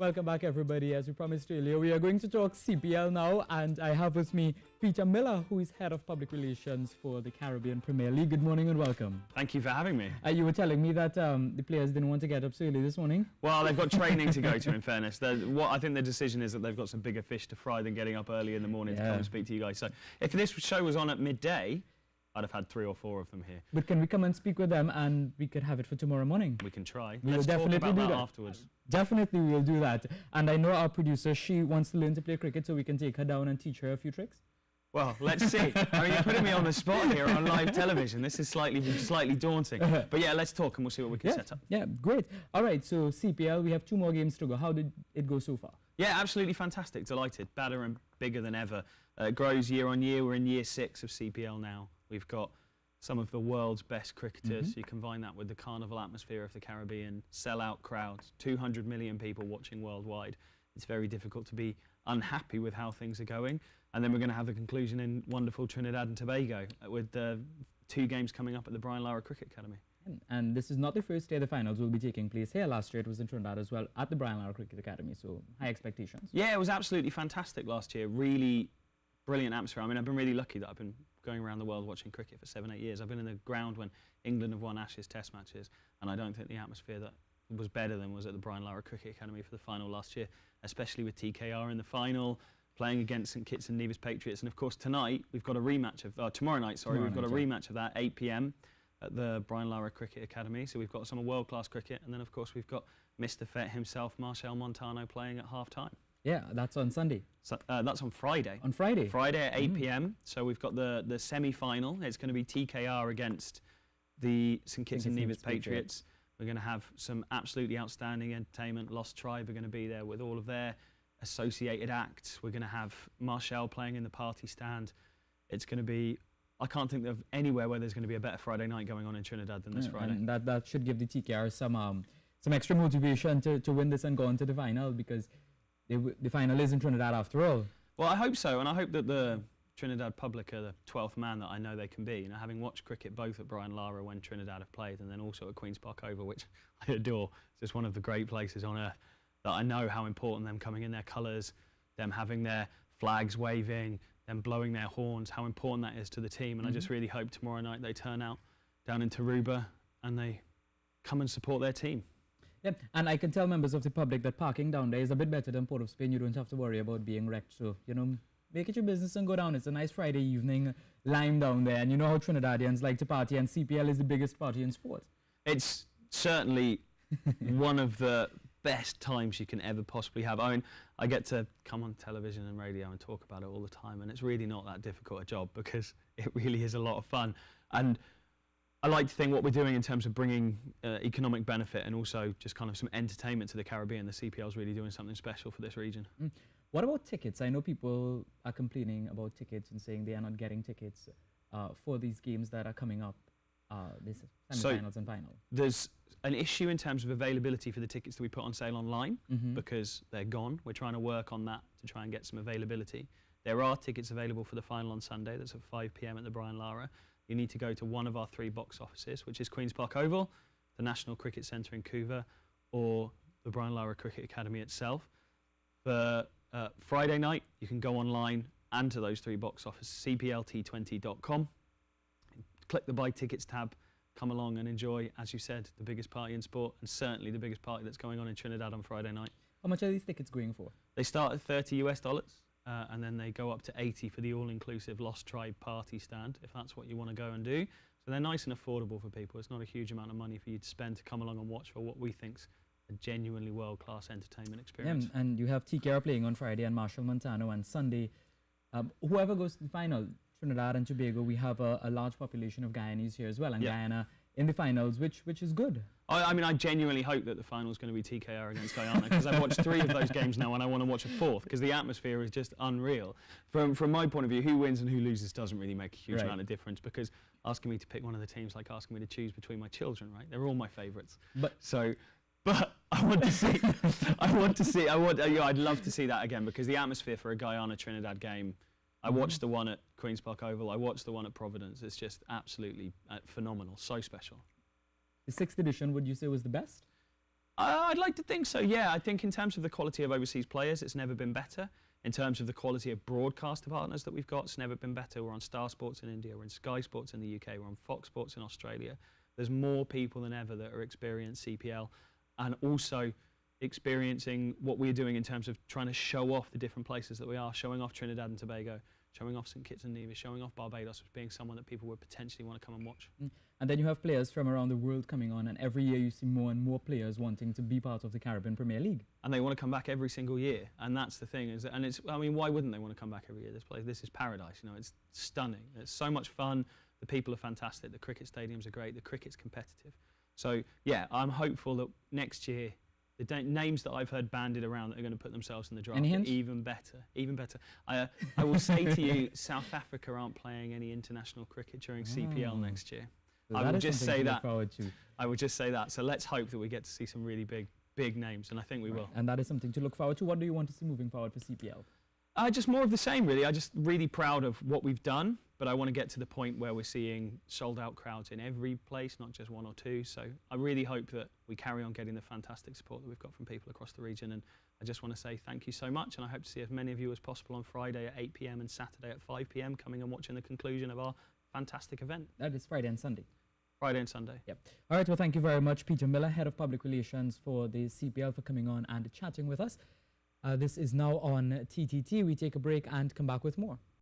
Welcome back, everybody. As we promised earlier, we are going to talk CPL now, and I have with me Peter Miller, who is Head of Public Relations for the Caribbean Premier League. Good morning and welcome. Thank you for having me. You were telling me that the players didn't want to get up so early this morning. Well, they've got training to go to, in fairness. What I think the decision is that they've got some bigger fish to fry than getting up early in the morning to come and speak to you guys. So if this show was on at midday, I'd have had 3 or 4 of them here. But can we come and speak with them and we could have it for tomorrow morning? We can try. We'll definitely talk about do that that afterwards. Definitely we'll do that. And I know our producer, she wants to learn to play cricket, so we can take her down and teach her a few tricks. Well, let's see. I mean, you're putting me on the spot here on live television. This is slightly daunting. But yeah, let's talk and we'll see what we can set up. Yeah, great. All right, so CPL, we have 2 more games to go. How did it go so far? Yeah, absolutely fantastic. Delighted. Better and bigger than ever. It grows year on year. We're in year 6 of CPL now. We've got some of the world's best cricketers. You combine that with the carnival atmosphere of the Caribbean, sell-out crowds, 200 million people watching worldwide. It's very difficult to be unhappy with how things are going. And then we're going to have the conclusion in wonderful Trinidad and Tobago with 2 games coming up at the Brian Lara Cricket Academy. And this is not the first day the finals will be taking place here. Last year it was in Trinidad as well at the Brian Lara Cricket Academy, so high expectations. Yeah, it was absolutely fantastic last year. Really brilliant atmosphere. I mean, I've been really lucky that I've been going around the world watching cricket for 7-8 years. I've been in the ground when England have won Ashes Test matches, and I don't think the atmosphere that was better than was at the Brian Lara Cricket Academy for the final last year, especially with TKR in the final, playing against St Kitts and Nevis Patriots. And of course tonight we've got a rematch of tomorrow night. Sorry, we've got a rematch of that 8 p.m. at the Brian Lara Cricket Academy. So we've got some world-class cricket, and then of course we've got Mr. Fett himself, Marcel Montano, playing at half-time. Yeah, that's on Sunday. So, that's on Friday. On Friday? Friday at 8 p.m. So we've got the semi-final. It's going to be TKR against the St Kitts and Nevis Patriots. We're going to have some absolutely outstanding entertainment. Lost Tribe are going to be there with all of their associated acts. We're going to have Marshall playing in the party stand. It's going to be... I can't think of anywhere where there's going to be a better Friday night going on in Trinidad than this Friday. And that should give the TKR some extra motivation to win this and go on to the final, because the final is in Trinidad after all. Well, I hope so, and I hope that the Trinidad public are the 12th man that I know they can be. You know, having watched cricket both at Brian Lara when Trinidad have played, and then also at Queen's Park Oval, which I adore. It's just one of the great places on earth. That I know how important them coming in their colours, them having their flags waving, them blowing their horns, how important that is to the team. And I just really hope tomorrow night they turn out down in Tarouba and they come and support their team. Yeah, and I can tell members of the public that parking down there is a bit better than Port of Spain. You don't have to worry about being wrecked. So, you know, make it your business and go down. It's a nice Friday evening, lime down there. And you know how Trinidadians like to party, and CPL is the biggest party in sport. It's certainly one of the best times you can ever possibly have. I mean, I get to come on television and radio and talk about it all the time, and it's really not that difficult a job, because it really is a lot of fun. And I like to think what we're doing in terms of bringing economic benefit and also just kind of some entertainment to the Caribbean, the CPL is really doing something special for this region. What about tickets? I know people are complaining about tickets and saying they are not getting tickets for these games that are coming up, this semi-finals and final. There's an issue in terms of availability for the tickets that we put on sale online, because they're gone. We're trying to work on that to try and get some availability. There are tickets available for the final on Sunday. That's at 5 p.m. at the Brian Lara. You need to go to one of our 3 box offices, which is Queen's Park Oval, the National Cricket Centre in Couva, or the Brian Lara Cricket Academy itself. For Friday night, you can go online and to those 3 box offices, cplt20.com. Click the Buy Tickets tab, come along and enjoy, as you said, the biggest party in sport, and certainly the biggest party that's going on in Trinidad on Friday night. How much are these tickets going for? They start at $30 US, and then they go up to 80 for the all-inclusive Lost Tribe party stand, if that's what you want to go and do. So they're nice and affordable for people. It's not a huge amount of money for you to spend to come along and watch for what we think's a genuinely world-class entertainment experience. Yeah, and you have TKR playing on Friday and Marshall Montano on Sunday. Whoever goes to the final, Trinidad and Tobago, we have a large population of Guyanese here as well, and Guyana in the finals, which is good. I mean, I genuinely hope that the final is going to be TKR against Guyana, because I've watched 3 of those games now and I want to watch a 4th, because the atmosphere is just unreal. From my point of view, who wins and who loses doesn't really make a huge amount of difference, because asking me to pick one of the teams like asking me to choose between my children, right? They're all my favourites. But I want to see, I'd love to see that again, because the atmosphere for a Guyana-Trinidad game, I watched the one at Queen's Park Oval, I watched the one at Providence, it's just absolutely phenomenal, so special. The 6th edition, would you say, was the best? I'd like to think so, yeah. I think in terms of the quality of overseas players, it's never been better. In terms of the quality of broadcaster partners that we've got, it's never been better. We're on Star Sports in India, we're in Sky Sports in the UK, we're on Fox Sports in Australia. There's more people than ever that are experiencing CPL and also experiencing what we're doing in terms of trying to show off the different places that we are, showing off Trinidad and Tobago, showing off St Kitts and Nevis, showing off Barbados as being someone that people would potentially want to come and watch. And then you have players from around the world coming on, and every year you see more and more players wanting to be part of the Caribbean Premier League. And they want to come back every single year, and that's the thing. And it's, I mean, why wouldn't they want to come back every year? This is paradise, you know. It's stunning. It's so much fun. The people are fantastic. The cricket stadiums are great. The cricket's competitive. So yeah, I'm hopeful that next year the names that I've heard bandied around that are going to put themselves in the draft are even better, even better. I will say to you, South Africa aren't playing any international cricket during CPL next year. So I will just say that. I would just say that. So let's hope that we get to see some really big names, and I think we will. And that is something to look forward to. What do you want to see moving forward for CPL? Just more of the same, really. I'm just really proud of what we've done, but I want to get to the point where we're seeing sold-out crowds in every place, not just one or two. So I really hope that we carry on getting the fantastic support that we've got from people across the region. And I just want to say thank you so much, and I hope to see as many of you as possible on Friday at 8 p.m. and Saturday at 5 p.m. coming and watching the conclusion of our fantastic event. That is Friday and Sunday. Friday and Sunday. Yep. All right, well, thank you very much, Peter Miller, Head of Public Relations for the CPL, for coming on and chatting with us. This is now on TTT. We take a break and come back with more.